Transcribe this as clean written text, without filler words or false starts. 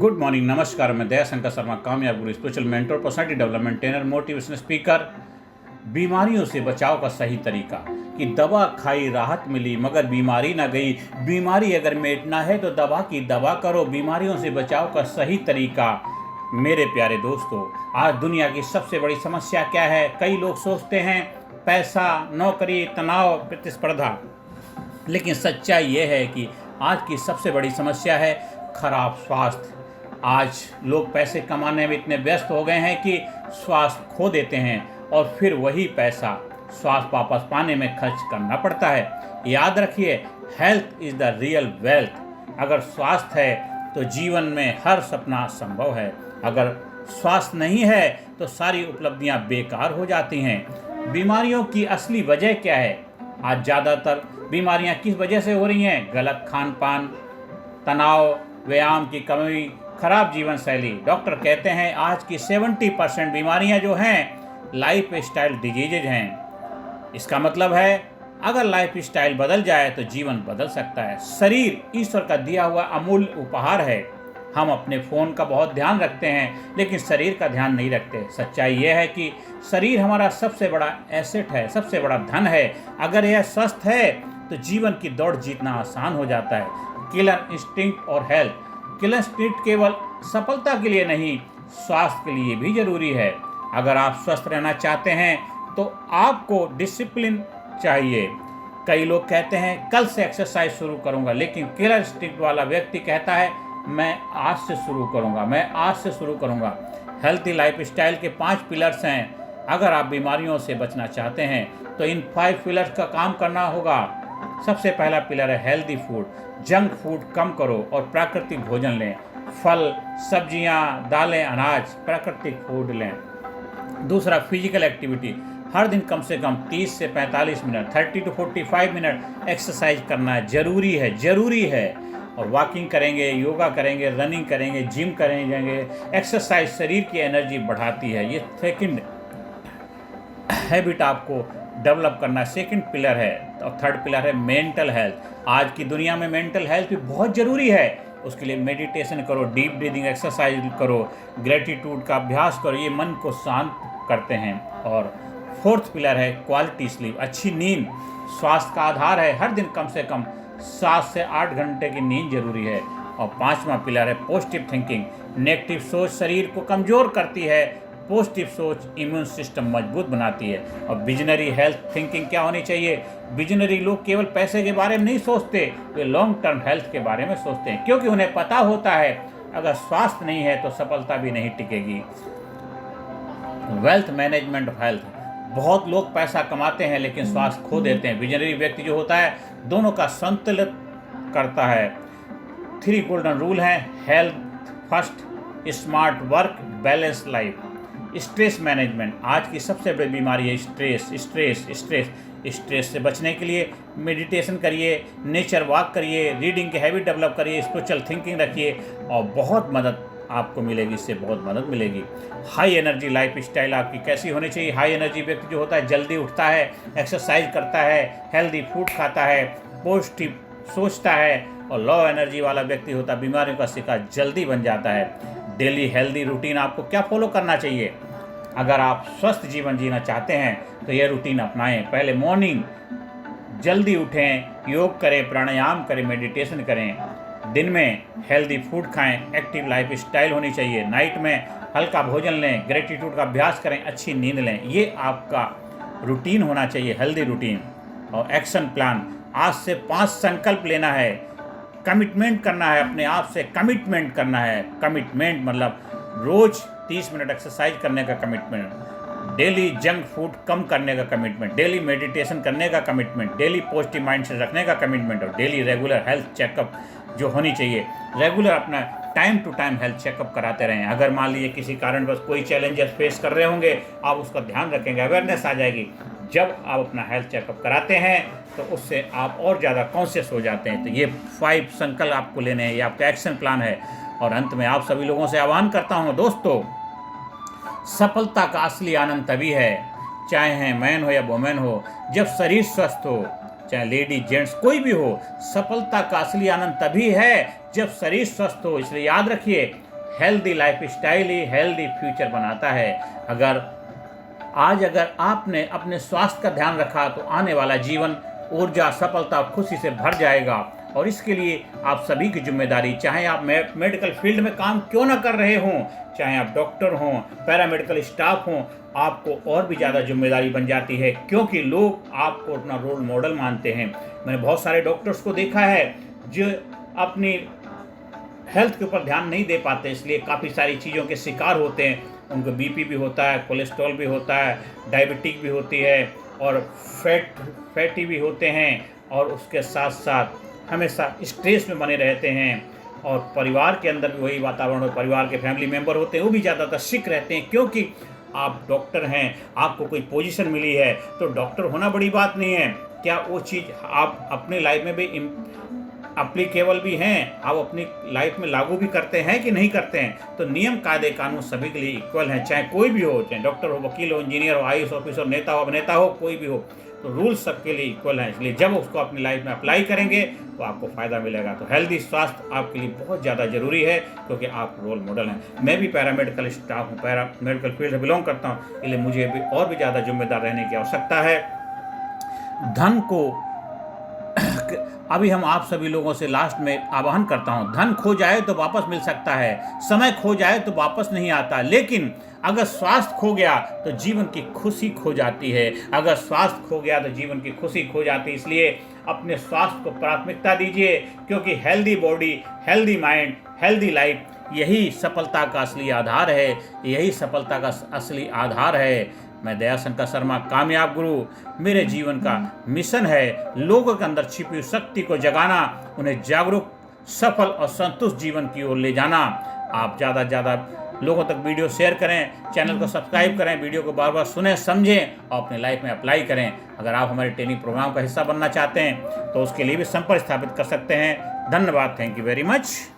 Good morning, नमस्कार। मैं दयाशंकर शर्मा, कामयाब गुरु, spiritual mentor, personality development trainer, motivational speaker. बीमारियों से बचाव का सही तरीका कि दवा खाई राहत मिली मगर बीमारी ना गई। बीमारी अगर मिटना है तो दवा की दवा करो। बीमारियों से बचाव का सही तरीका। मेरे प्यारे दोस्तों, आज दुनिया की सबसे बड़ी समस्या क्या है? कई लोग सोचते हैं पैसा, नौकरी, तनाव, प्रतिस्पर्धा, लेकिन सच्चाई ये है कि आज की सबसे बड़ी समस्या है खराब स्वास्थ्य। आज लोग पैसे कमाने में इतने व्यस्त हो गए हैं कि स्वास्थ्य खो देते हैं और फिर वही पैसा स्वास्थ्य वापस पाने में खर्च करना पड़ता है। याद रखिए, health is the real wealth. अगर स्वास्थ्य है तो जीवन में हर सपना संभव है। अगर स्वास्थ्य नहीं है तो सारी उपलब्धियां बेकार हो जाती हैं। बीमारियों की असली वजह क्या है? आज ज़्यादातर बीमारियां किस वजह से हो रही हैं? गलत खान पान, तनाव, व्यायाम की कमी, खराब जीवन शैली। डॉक्टर कहते हैं आज की 70% बीमारियां जो हैं लाइफ स्टाइल डिजीजेज हैं। इसका मतलब है अगर लाइफ स्टाइल बदल जाए तो जीवन बदल सकता है। शरीर ईश्वर का दिया हुआ अमूल्य उपहार है। हम अपने फ़ोन का बहुत ध्यान रखते हैं लेकिन शरीर का ध्यान नहीं रखते। सच्चाई यह है कि शरीर हमारा सबसे बड़ा एसेट है, सबसे बड़ा धन है। अगर यह स्वस्थ है तो जीवन की दौड़ जीतना आसान हो जाता है। किलर इंस्टिंक्ट और हेल्थ। किलर इंस्टिंक्ट केवल सफलता के लिए नहीं, स्वास्थ्य के लिए भी जरूरी है। अगर आप स्वस्थ रहना चाहते हैं तो आपको डिसिप्लिन चाहिए। कई लोग कहते हैं कल से एक्सरसाइज शुरू करूंगा, लेकिन किलर इंस्टिंक्ट वाला व्यक्ति कहता है मैं आज से शुरू करूंगा, मैं आज से शुरू करूंगा। हेल्थी लाइफ स्टाइल के 5 पिलर्स हैं। अगर आप बीमारियों से बचना चाहते हैं तो इन 5 पिलर्स का काम करना होगा। सबसे पहला पिलर है हेल्दी फूड। जंक फूड कम करो और प्राकृतिक भोजन लें। फल, सब्जियां, दालें, अनाज, प्राकृतिक फूड लें। दूसरा, फिजिकल एक्टिविटी। हर दिन कम से कम 30 से 45 मिनट, 30 to 45 मिनट एक्सरसाइज करना जरूरी है। और वॉकिंग करेंगे, योगा करेंगे, रनिंग करेंगे, जिम करेंगे। एक्सरसाइज शरीर की एनर्जी बढ़ाती है। ये सेकंड हैबिट आपको डेवलप करना सेकंड पिलर है। और थर्ड पिलर है मेंटल हेल्थ। आज की दुनिया में मेंटल हेल्थ भी बहुत ज़रूरी है। उसके लिए मेडिटेशन करो, डीप ब्रीदिंग एक्सरसाइज करो, ग्रेटिट्यूड का अभ्यास करो। ये मन को शांत करते हैं। और फोर्थ पिलर है क्वालिटी स्लीप। अच्छी नींद स्वास्थ्य का आधार है। हर दिन कम से कम 7 से 8 घंटे की नींद जरूरी है। और 5वां पिलर है पॉजिटिव थिंकिंग। नेगेटिव सोच शरीर को कमज़ोर करती है, पॉजिटिव सोच इम्यून सिस्टम मजबूत बनाती है। और विजनरी हेल्थ थिंकिंग क्या होनी चाहिए? विजनरी लोग केवल पैसे के बारे में नहीं सोचते, वे लॉन्ग टर्म हेल्थ के बारे में सोचते हैं, क्योंकि उन्हें पता होता है अगर स्वास्थ्य नहीं है तो सफलता भी नहीं टिकेगी। Wealth management of health. बहुत लोग पैसा कमाते हैं लेकिन स्वास्थ्य खो देते हैं। विजनरी व्यक्ति जो होता है दोनों का संतुलित करता है। 3 गोल्डन रूल हैं। Health first, smart work, balance life. Stress management. आज की सबसे बड़ी बीमारी है स्ट्रेस से बचने के लिए मेडिटेशन करिए, नेचर वॉक करिए, रीडिंग की हैबिट डेवलप करिए, स्पिरिचुअल थिंकिंग रखिए और बहुत मदद आपको मिलेगी। इससे बहुत मदद मिलेगी। हाई एनर्जी लाइफ स्टाइल आपकी कैसी होनी चाहिए? हाई एनर्जी व्यक्ति जो होता है जल्दी उठता है, एक्सरसाइज करता है, हेल्दी फूड खाता है, पॉजिटिव सोचता है। और लो एनर्जी वाला व्यक्ति होता है बीमारियों का शिकार जल्दी बन जाता है। डेली हेल्दी रूटीन आपको क्या फॉलो करना चाहिए? अगर आप स्वस्थ जीवन जीना चाहते हैं तो यह रूटीन अपनाएं। पहले मॉर्निंग जल्दी उठें, योग करें, प्राणायाम करें, मेडिटेशन करें। दिन में हेल्दी फूड खाएं, एक्टिव लाइफ स्टाइल होनी चाहिए। नाइट में हल्का भोजन लें, ग्रेटिट्यूड का अभ्यास करें, अच्छी नींद लें। ये आपका रूटीन होना चाहिए, हेल्दी रूटीन। और एक्शन प्लान। आज से 5 संकल्प लेना है, कमिटमेंट करना है, अपने आप से कमिटमेंट करना है। कमिटमेंट मतलब रोज़ 30 मिनट एक्सरसाइज करने का कमिटमेंट, डेली जंक फूड कम करने का कमिटमेंट, डेली मेडिटेशन करने का कमिटमेंट, डेली पॉजिटिव माइंड से रखने का कमिटमेंट और डेली रेगुलर हेल्थ चेकअप जो होनी चाहिए। रेगुलर अपना time to time health checkup कराते रहें। अगर मान लीजिए किसी कारण बस कोई चैलेंजेस फेस कर रहे होंगे, आप उसका ध्यान रखेंगे, अवेयरनेस आ जाएगी। जब आप अपना हेल्थ चेकअप कराते हैं तो उससे आप और ज़्यादा कॉन्शियस हो जाते हैं। तो ये 5 संकल्प आपको लेने हैं, ये आपका एक्शन प्लान है। और अंत में आप सभी लोगों से आह्वान करता हूँ दोस्तों, सफलता का असली आनंद तभी है, चाहे मैन हो या वुमेन हो, जब शरीर स्वस्थ हो। चाहे लेडी जेंट्स कोई भी हो, सफलता का असली आनंद तभी है जब शरीर स्वस्थ हो। इसलिए याद रखिए, हेल्दी लाइफ स्टाइल ही हेल्दी फ्यूचर बनाता है। अगर आपने अपने स्वास्थ्य का ध्यान रखा तो आने वाला जीवन ऊर्जा, सफलता, खुशी से भर जाएगा। और इसके लिए आप सभी की जिम्मेदारी, चाहे आप मेडिकल फील्ड में काम क्यों ना कर रहे हों, चाहे आप डॉक्टर हों, पैरामेडिकल स्टाफ हों, आपको और भी ज़्यादा जिम्मेदारी बन जाती है, क्योंकि लोग आपको अपना रोल मॉडल मानते हैं। मैंने बहुत सारे डॉक्टर्स को देखा है जो अपनी हेल्थ के ऊपर ध्यान नहीं दे पाते, इसलिए काफ़ी सारी चीज़ों के शिकार होते हैं। उनको बीपी भी होता है, कोलेस्ट्रॉल भी होता है, डायबिटिक भी होती है और फैटी भी होते हैं, और उसके साथ साथ हमेशा स्ट्रेस में बने रहते हैं। और परिवार के अंदर भी वही वातावरण, और परिवार के फैमिली मेम्बर होते हैं वो भी ज़्यादातर सिक रहते हैं, क्योंकि आप डॉक्टर हैं, आपको कोई पोजीशन मिली है तो डॉक्टर होना बड़ी बात नहीं है। क्या वो चीज़ आप अपनी लाइफ में भी अप्लीकेबल भी हैं, आप अपनी लाइफ में लागू भी करते हैं कि नहीं करते हैं? तो नियम, कायदे, कानून सभी के लिए इक्वल हैं, चाहे कोई भी हो, चाहे डॉक्टर हो, वकील हो, इंजीनियर हो, IAS ऑफिसर, नेता हो, अभिनेता हो, कोई भी हो, तो रूल्स सबके लिए इक्वल हैं। इसलिए जब उसको अपनी लाइफ में अप्लाई करेंगे तो आपको फ़ायदा मिलेगा। तो हेल्दी स्वास्थ्य आपके लिए बहुत ज़्यादा ज़रूरी है, क्योंकि आप रोल मॉडल हैं। मैं भी पैरामेडिकल स्टाफ हूँ, पैरामेडिकल फील्ड से बिलोंग करता हूँ, इसलिए मुझे भी और भी ज़्यादा जिम्मेदार रहने की आवश्यकता है। धन को अभी हम आप सभी लोगों से लास्ट में आह्वान करता हूं, धन खो जाए तो वापस मिल सकता है, समय खो जाए तो वापस नहीं आता, लेकिन अगर स्वास्थ्य खो गया तो जीवन की खुशी खो जाती है। अगर स्वास्थ्य खो गया तो जीवन की खुशी खो जाती है। इसलिए अपने स्वास्थ्य को प्राथमिकता दीजिए, क्योंकि healthy body, healthy mind, healthy life, यही सफलता का असली आधार है, यही सफलता का असली आधार है। मैं दयाशंकर शर्मा, कामयाब गुरु, मेरे जीवन का मिशन है लोगों के अंदर छिपी हुई शक्ति को जगाना, उन्हें जागरूक, सफल और संतुष्ट जीवन की ओर ले जाना। आप ज़्यादा से ज़्यादा लोगों तक वीडियो शेयर करें, चैनल को सब्सक्राइब करें, वीडियो को बार बार सुनें, समझें और अपने लाइफ में अप्लाई करें। अगर आप हमारे ट्रेनिंग प्रोग्राम का हिस्सा बनना चाहते हैं तो उसके लिए भी संपर्क स्थापित कर सकते हैं। धन्यवाद। Thank you very much.